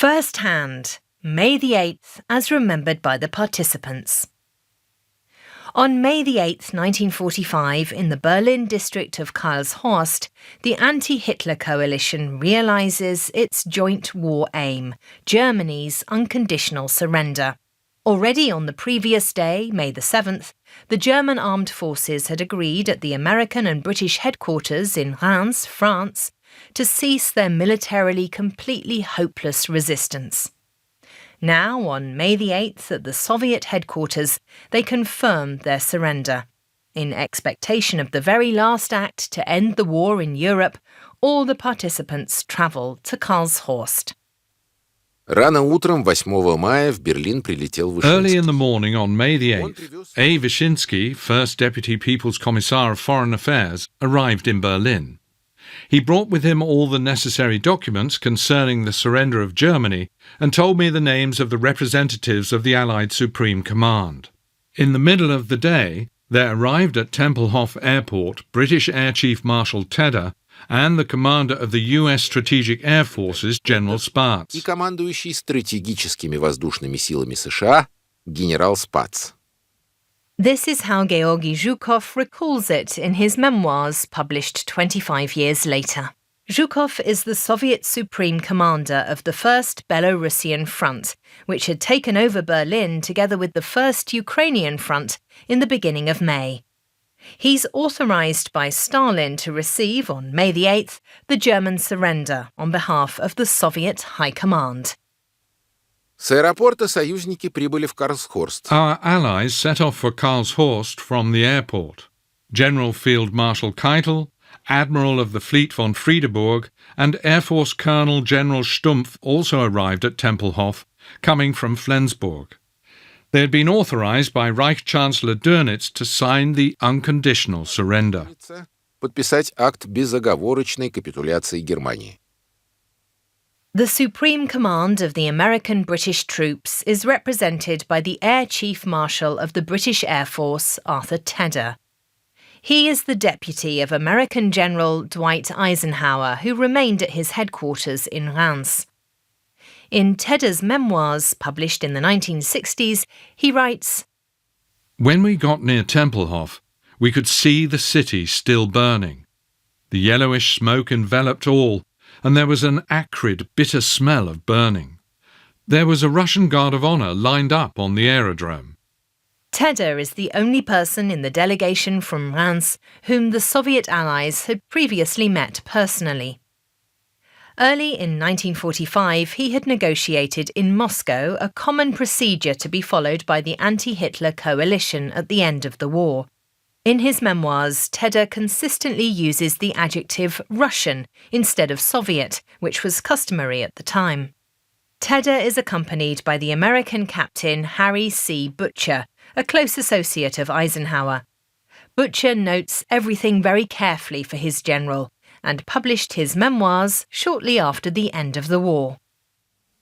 First hand, May the 8th, as remembered by the participants. On May the 8th, 1945, in the Berlin district of Karlshorst, the anti-Hitler coalition realises its joint war aim, Germany's unconditional surrender. Already on the previous day, May the 7th, the German armed forces had agreed at the American and British headquarters in Reims, France, to cease their militarily completely hopeless resistance. Now, on May the 8th, at the Soviet headquarters, they confirmed their surrender. In expectation of the very last act to end the war in Europe, all the participants travelled to Karlshorst. Рано утром 8 мая в Берлин прилетел Вышинский. Early in the morning on May the 8th, A. Wyszynski, First Deputy People's Commissar of Foreign Affairs, arrived in Berlin. He brought with him all the necessary documents concerning the surrender of Germany and told me the names of the representatives of the Allied Supreme Command. In the middle of the day, there arrived at Tempelhof Airport British Air Chief Marshal Tedder and the commander of the U.S. Strategic Air Forces, General Spaatz. И командующий стратегическими воздушными силами США генерал Spaatz. This is how Georgy Zhukov recalls it in his memoirs published 25 years later. Zhukov is the Soviet Supreme Commander of the First Belorussian Front, which had taken over Berlin together with the First Ukrainian Front in the beginning of May. He's authorised by Stalin to receive, on May the 8th, the German surrender on behalf of the Soviet High Command. С аэропорта союзники прибыли в Karlshorst. Our allies set off for Karlshorst from the airport. General Field Marshal Keitel, Admiral of the Fleet von Friedeburg, and Air Force Colonel General Stumpf also arrived at Tempelhof, coming from Flensburg. They had been authorized by Reich Chancellor Dönitz to sign the unconditional surrender. Подписать акт безоговорочной капитуляции Германии. The Supreme Command of the American-British troops is represented by the Air Chief Marshal of the British Air Force, Arthur Tedder. He is the deputy of American General Dwight Eisenhower, who remained at his headquarters in Reims. In Tedder's memoirs, published in the 1960s, he writes, When we got near Tempelhof, we could see the city still burning. The yellowish smoke enveloped all, and there was an acrid, bitter smell of burning. There was a Russian Guard of Honour lined up on the aerodrome. Tedder is the only person in the delegation from Reims whom the Soviet allies had previously met personally. Early in 1945, he had negotiated in Moscow a common procedure to be followed by the anti-Hitler coalition at the end of the war. In his memoirs, Tedder consistently uses the adjective Russian instead of Soviet, which was customary at the time. Tedder is accompanied by the American captain Harry C. Butcher, a close associate of Eisenhower. Butcher notes everything very carefully for his general and published his memoirs shortly after the end of the war.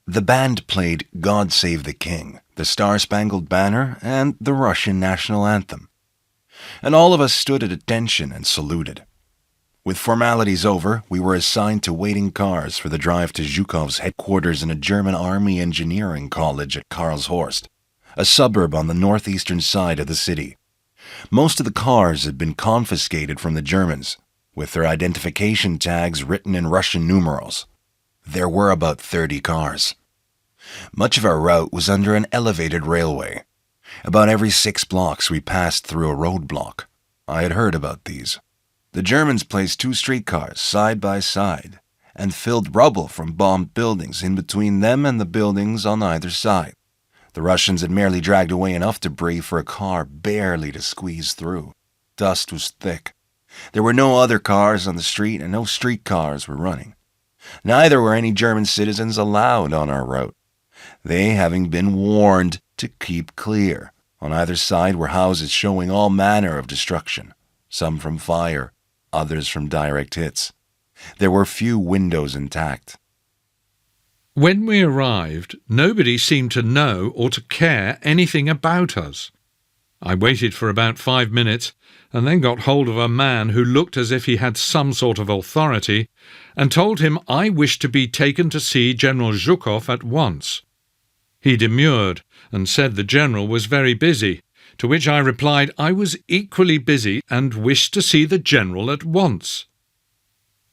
The band played God Save the King, the Star-Spangled Banner, and the Russian national anthem. And all of us stood at attention and saluted. With formalities over, we were assigned to waiting cars for the drive to Zhukov's headquarters in a German Army Engineering College at Karlshorst, a suburb on the northeastern side of the city. Most of the cars had been confiscated from the Germans, with their identification tags written in Russian numerals. There were about 30 cars. Much of our route was under an elevated railway. About every 6 blocks we passed through a roadblock. I had heard about these. The Germans placed 2 streetcars side by side and filled rubble from bombed buildings in between them and the buildings on either side. The Russians had merely dragged away enough debris for a car barely to squeeze through. Dust was thick. There were no other cars on the street and no streetcars were running. Neither were any German citizens allowed on our route, they having been warned to keep clear. On either side were houses showing all manner of destruction, some from fire, others from direct hits. There were few windows intact. When we arrived, nobody seemed to know or to care anything about us. I waited for about 5 minutes and then got hold of a man who looked as if he had some sort of authority and told him I wished to be taken to see General Zhukov at once. He demurred and said the general was very busy, to which I replied I was equally busy and wished to see the general at once.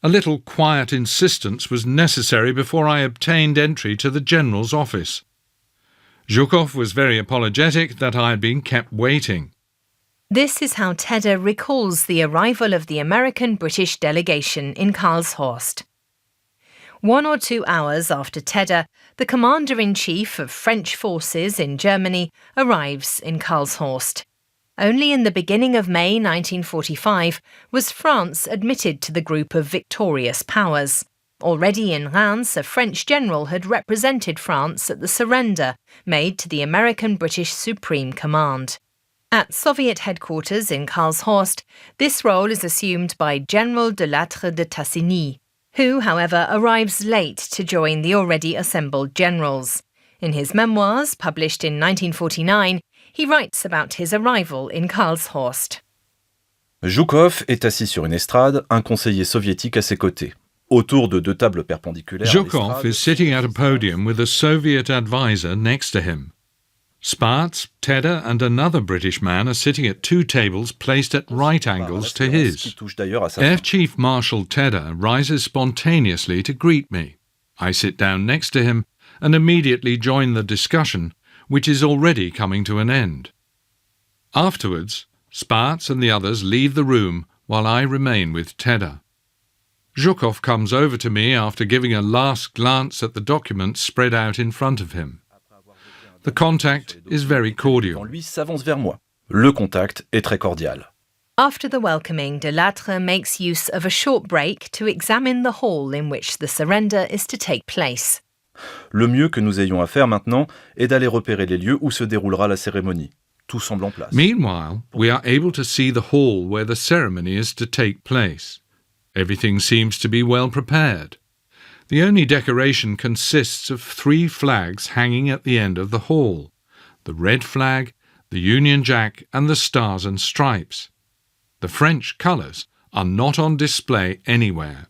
A little quiet insistence was necessary before I obtained entry to the general's office. Zhukov was very apologetic that I had been kept waiting. This is how Tedder recalls the arrival of the American-British delegation in Karlshorst. 1 or 2 hours after Tedder, the commander-in-chief of French forces in Germany arrives in Karlshorst. Only in the beginning of May 1945 was France admitted to the group of victorious powers. Already in Reims, a French general had represented France at the surrender made to the American-British Supreme Command. At Soviet headquarters in Karlshorst, this role is assumed by General de Lattre de Tassigny, who, however, arrives late to join the already assembled generals. In his memoirs, published in 1949, he writes about his arrival in Karlshorst. Zhukov est assis sur une estrade, un conseiller soviétique à ses côtés. Autour de 2 tables perpendiculaires. Zhukov is sitting at a podium with a Soviet advisor next to him. Sparts, Tedder and another British man are sitting at 2 tables placed at right angles to his. Air Chief Marshal Tedder rises spontaneously to greet me. I sit down next to him and immediately join the discussion, which is already coming to an end. Afterwards, Sparts and the others leave the room while I remain with Tedder. Zhukov comes over to me after giving a last glance at the documents spread out in front of him. The contact is very cordial. Lui s'avance vers moi. Le contact est très cordial. After the welcoming, de Lattre makes use of a short break to examine the hall in which the surrender is to take place. Le mieux que nous ayons à faire maintenant est d'aller repérer les lieux où se déroulera la cérémonie. Tout semble en place. Meanwhile, we are able to see the hall where the ceremony is to take place. Everything seems to be well prepared. The only decoration consists of 3 flags hanging at the end of the hall: the red flag, the Union Jack and the Stars and Stripes. The French colours are not on display anywhere.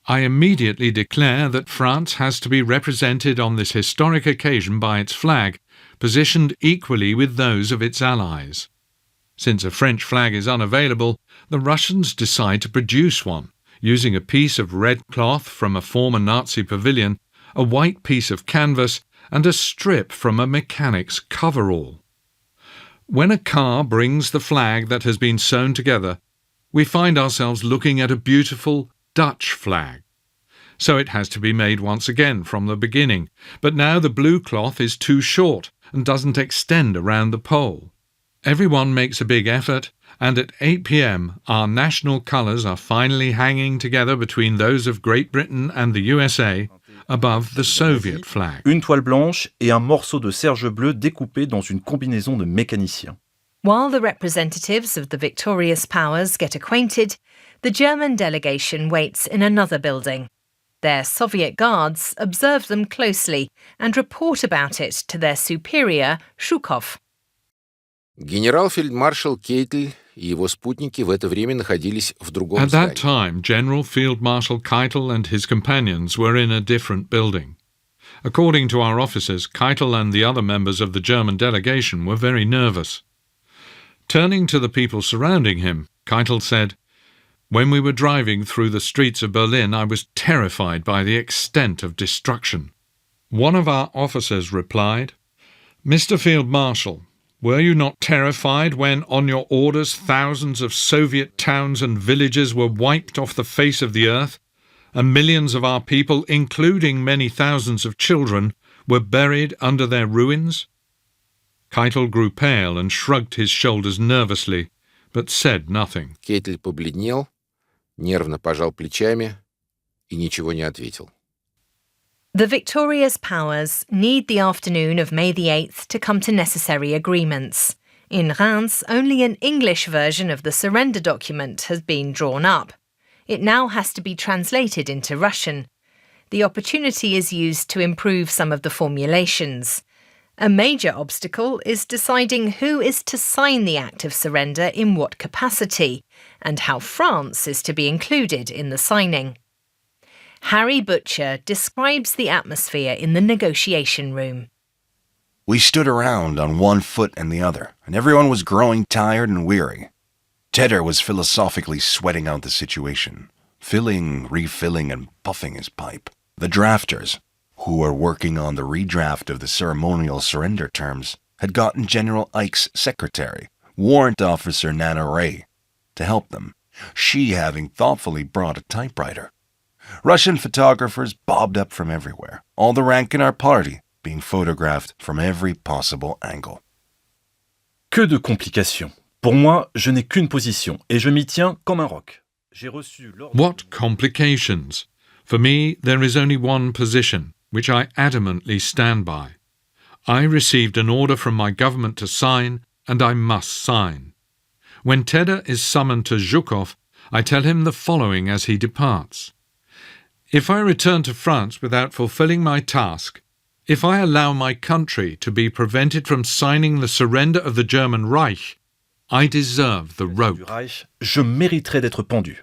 I immediately declare that France has to be represented on this historic occasion by its flag, positioned equally with those of its allies. Since a French flag is unavailable, the Russians decide to produce one, using a piece of red cloth from a former Nazi pavilion, a white piece of canvas, and a strip from a mechanic's coverall. When a car brings the flag that has been sewn together, we find ourselves looking at a beautiful Dutch flag. So it has to be made once again from the beginning, but now the blue cloth is too short and doesn't extend around the pole. Everyone makes a big effort, and at 8 p.m. our national colours are finally hanging together between those of Great Britain and the USA above the Soviet flag. Une toile blanche et un morceau de serge bleu découpé dans une combinaison de mécanicien. While the representatives of the victorious powers get acquainted, the German delegation waits in another building. Their Soviet guards observe them closely and report about it to their superior, Zhukov. Генерал-фельдмаршал Кейтель и его спутники в это время находились в другом At that здании. time, General Field Marshal Keitel and his companions were in a different building. According to our officers, Keitel and the other members of the German delegation were very nervous. Turning to the people surrounding him, Keitel said, "When we were driving through the streets of Berlin, I was terrified by the extent of destruction." One of our officers replied, "Mr. Field Marshal, were you not terrified when, on your orders, thousands of Soviet towns and villages were wiped off the face of the earth, and millions of our people, including many thousands of children, were buried under their ruins?" Keitel grew pale and shrugged his shoulders nervously, but said nothing. Кейтель побледнел, нервно пожал плечами и ничего не ответил. The victorious powers need the afternoon of May the 8th to come to necessary agreements. In Reims, only an English version of the surrender document has been drawn up. It now has to be translated into Russian. The opportunity is used to improve some of the formulations. A major obstacle is deciding who is to sign the act of surrender in what capacity, and how France is to be included in the signing. Harry Butcher describes the atmosphere in the negotiation room. We stood around on one foot and the other, and everyone was growing tired and weary. Tedder was philosophically sweating out the situation, filling, refilling, and puffing his pipe. The drafters, who were working on the redraft of the ceremonial surrender terms, had gotten General Ike's secretary, Warrant Officer Nana Ray, to help them, she having thoughtfully brought a typewriter. Russian photographers bobbed up from everywhere, all the rank in our party being photographed from every possible angle. Que de complications. Pour moi, je n'ai qu'une position, et je m'y tiens comme un roc. J'ai reçu l'ordre... What complications? For me, there is only one position, which I adamantly stand by. I received an order from my government to sign, and I must sign. When Tedder is summoned to Zhukov, I tell him the following as he departs. If I return to France without fulfilling my task, if I allow my country to be prevented from signing the surrender of the German Reich, I deserve the rope. Je mériterais d'être pendu.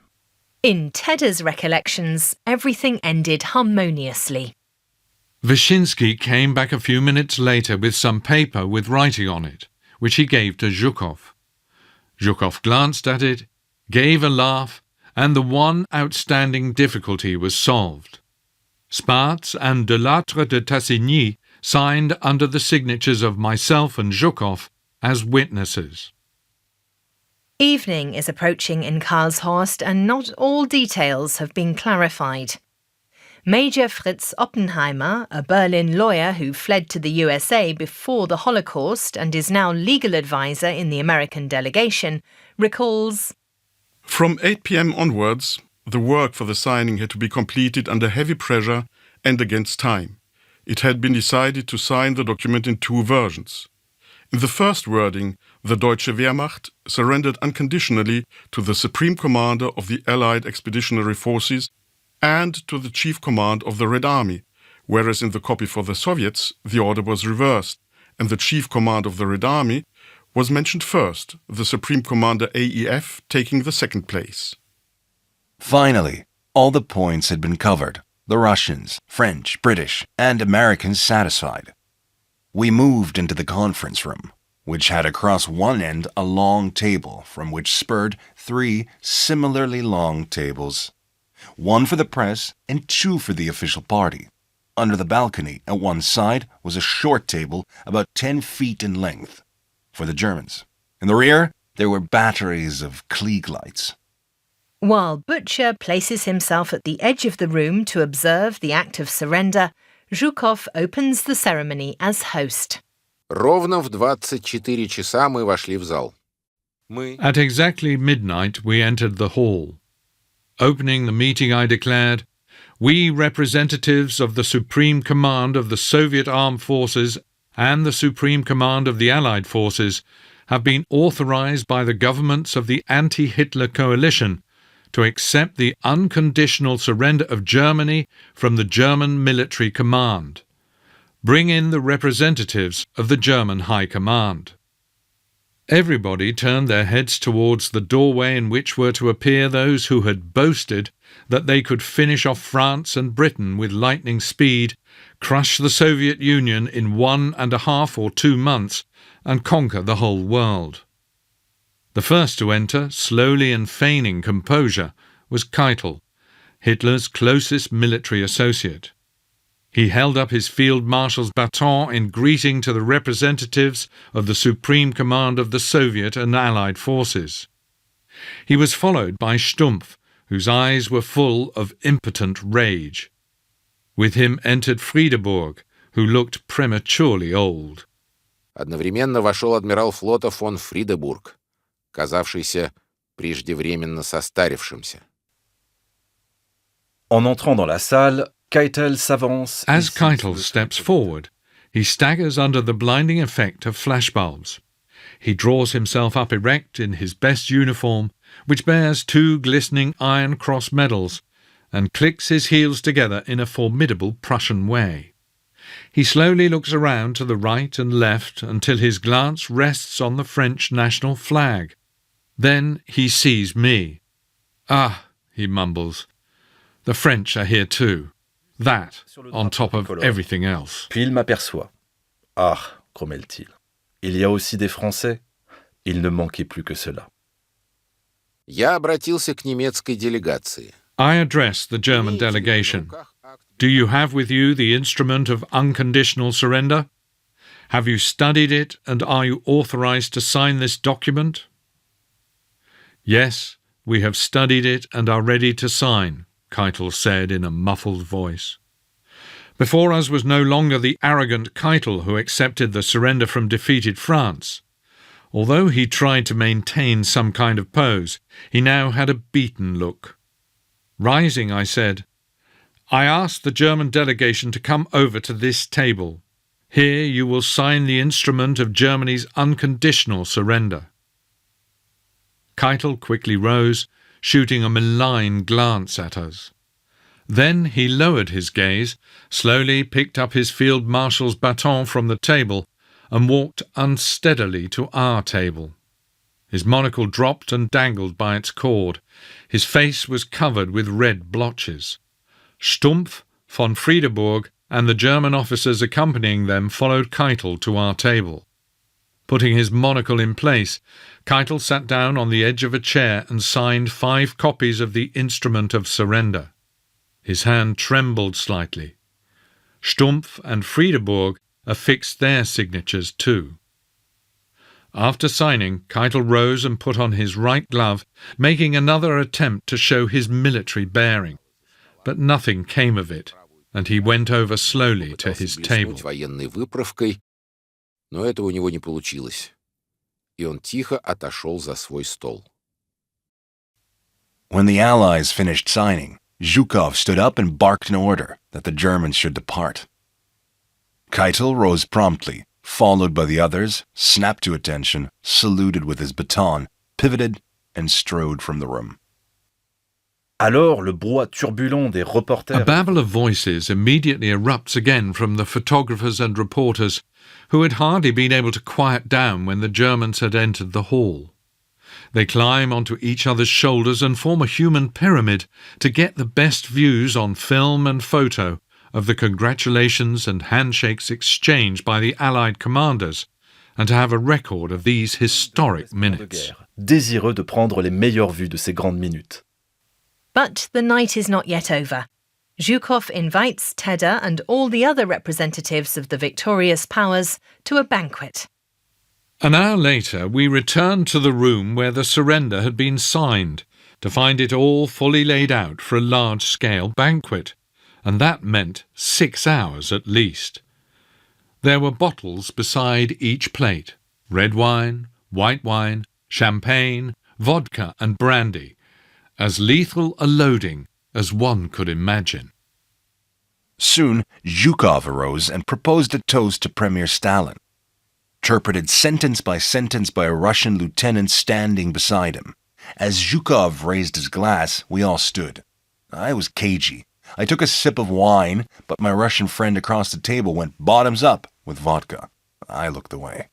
In Tedder's recollections, everything ended harmoniously. Wyszynski came back a few minutes later with some paper with writing on it, which he gave to Zhukov. Zhukov glanced at it, gave a laugh, and the one outstanding difficulty was solved. Spatz and Delattre de Tassigny signed under the signatures of myself and Zhukov as witnesses. Evening is approaching in Karlshorst and not all details have been clarified. Major Fritz Oppenheimer, a Berlin lawyer who fled to the USA before the Holocaust and is now legal advisor in the American delegation, recalls, From 8 p.m. onwards, the work for the signing had to be completed under heavy pressure and against time. It had been decided to sign the document in two versions. In the first wording, the Deutsche Wehrmacht surrendered unconditionally to the Supreme Commander of the Allied Expeditionary Forces and to the Chief Command of the Red Army, whereas in the copy for the Soviets, the order was reversed, and the Chief Command of the Red Army was mentioned first, the Supreme Commander AEF taking the second place. Finally, all the points had been covered, the Russians, French, British, and Americans satisfied. We moved into the conference room, which had across one end a long table from which spurred 3 similarly long tables, one for the press and 2 for the official party. Under the balcony at one side was a short table about 10 feet in length for the Germans. In the rear, there were batteries of Klieg lights. While Butcher places himself at the edge of the room to observe the act of surrender, Zhukov opens the ceremony as host. Ровно в 24 часа мы вошли в зал. At exactly midnight we entered the hall. Opening the meeting I declared, "We representatives of the Supreme Command of the Soviet Armed Forces and the Supreme Command of the Allied Forces have been authorized by the governments of the anti-Hitler coalition to accept the unconditional surrender of Germany from the German military command. Bring in the representatives of the German High Command." Everybody turned their heads towards the doorway in which were to appear those who had boasted that they could finish off France and Britain with lightning speed, crush the Soviet Union in 1.5 or 2 months, and conquer the whole world. The first to enter, slowly and feigning composure, was Keitel, Hitler's closest military associate. He held up his field marshal's baton in greeting to the representatives of the Supreme Command of the Soviet and Allied forces. He was followed by Stumpf, whose eyes were full of impotent rage. With him entered Friedeburg, who looked prematurely old. Одновременно вошел адмирал флота фон Фридебург, казавшийся преждевременно состарившимся. En entrant dans la salle, Keitel s'avance. As Keitel steps forward, he staggers under the blinding effect of flashbulbs. He draws himself up erect in his best uniform, which bears 2 glistening Iron Cross medals, and clicks his heels together in a formidable Prussian way. He slowly looks around to the right and left until his glance rests on the French national flag. Then he sees me. "Ah," he mumbles, "the French are here too. That, on top of everything else." Puis il m'aperçoit. Ah, grommelle-t-il. Il y a aussi des Français. Il ne manquait plus que cela. Я обратился к немецкой делегации. I address the German delegation. "Do you have with you the instrument of unconditional surrender? Have you studied it and are you authorized to sign this document?" "Yes, we have studied it and are ready to sign," Keitel said in a muffled voice. Before us was no longer the arrogant Keitel who accepted the surrender from defeated France. Although he tried to maintain some kind of pose, he now had a beaten look. Rising, I said, "I ask the German delegation to come over to this table. Here you will sign the instrument of Germany's unconditional surrender." Keitel quickly rose, shooting a malign glance at us. Then he lowered his gaze, slowly picked up his field marshal's baton from the table, and walked unsteadily to our table. His monocle dropped and dangled by its cord. His face was covered with red blotches. Stumpf, von Friedeburg, and the German officers accompanying them followed Keitel to our table. Putting his monocle in place, Keitel sat down on the edge of a chair and signed 5 copies of the instrument of surrender. His hand trembled slightly. Stumpf and Friedeburg affixed their signatures too. After signing, Keitel rose and put on his right glove, making another attempt to show his military bearing. But nothing came of it, and he went over slowly to his table. Военной выправкой, но этого у него не получилось, и он тихо отошел за свой стол. When the Allies finished signing, Zhukov stood up and barked an order that the Germans should depart. Keitel rose promptly, followed by the others, snapped to attention, saluted with his baton, pivoted, and strode from the room. Alors, le brouhaha turbulent des reporters... A babble of voices immediately erupts again from the photographers and reporters, who had hardly been able to quiet down when the Germans had entered the hall. They climb onto each other's shoulders and form a human pyramid to get the best views on film and photo of the congratulations and handshakes exchanged by the Allied commanders, and to have a record of these historic minutes. Désireux de prendre les meilleures vues de ces grandes minutes. But the night is not yet over. Zhukov invites Tedder and all the other representatives of the victorious powers to a banquet. An hour later, we returned to the room where the surrender had been signed, to find it all fully laid out for a large-scale banquet, and that meant 6 hours at least. There were bottles beside each plate: red wine, white wine, champagne, vodka and brandy, as lethal a loading as one could imagine. Soon, Zhukov arose and proposed a toast to Premier Stalin, interpreted sentence by a Russian lieutenant standing beside him. As Zhukov raised his glass, we all stood. I was cagey. I took a sip of wine, but my Russian friend across the table went bottoms up with vodka. I looked away.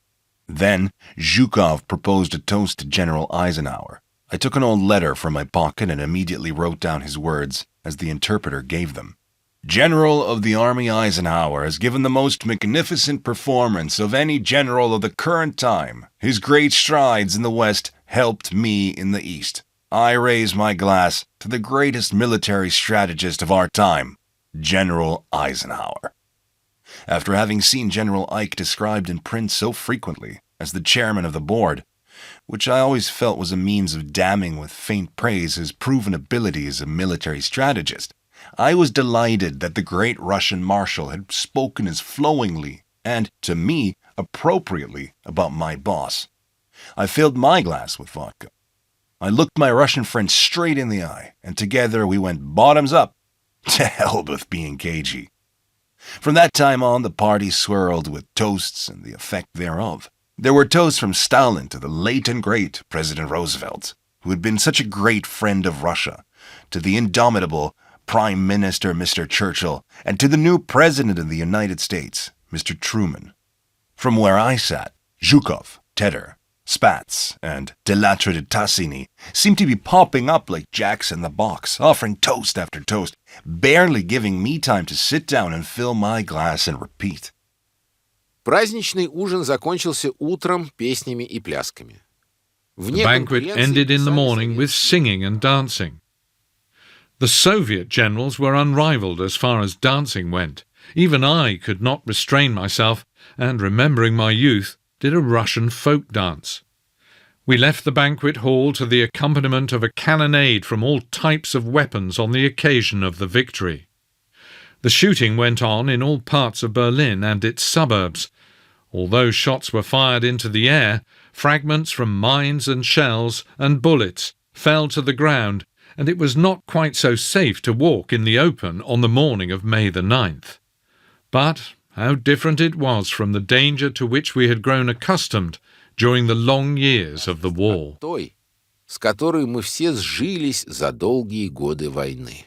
Then Zhukov proposed a toast to General Eisenhower. I took an old letter from my pocket and immediately wrote down his words as the interpreter gave them. "General of the Army Eisenhower has given the most magnificent performance of any general of the current time. His great strides in the West helped me in the East. I raise my glass to the greatest military strategist of our time, General Eisenhower." After having seen General Ike described in print so frequently as the chairman of the board, which I always felt was a means of damning with faint praise his proven ability as a military strategist, I was delighted that the great Russian Marshal had spoken as flowingly and, to me, appropriately about my boss. I filled my glass with vodka. I looked my Russian friend straight in the eye, and together we went bottoms up. To hell with being cagey. From that time on, the party swirled with toasts and the effect thereof. There were toasts from Stalin to the late and great President Roosevelt, who had been such a great friend of Russia, to the indomitable Prime Minister Mr. Churchill and to the new President of the United States, Mr. Truman. From where I sat, Zhukov, Tedder, Spatz, and Delattre de Tassigny seemed to be popping up like jacks in the box, offering toast after toast, barely giving me time to sit down and fill my glass and repeat. Праздничный ужин закончился утром песнями и плясками. The banquet ended in the morning with singing and dancing. The Soviet generals were unrivaled as far as dancing went. Even I could not restrain myself, and remembering my youth, did a Russian folk dance. We left the banquet hall to the accompaniment of a cannonade from all types of weapons on the occasion of the victory. The shooting went on in all parts of Berlin and its suburbs. Although shots were fired into the air, fragments from mines and shells and bullets fell to the ground, and it was not quite so safe to walk in the open on the morning of May the 9th. But how different it was from the danger to which we had grown accustomed during the long years of the war. Той, с которой мы все сжились за долгие годы войны.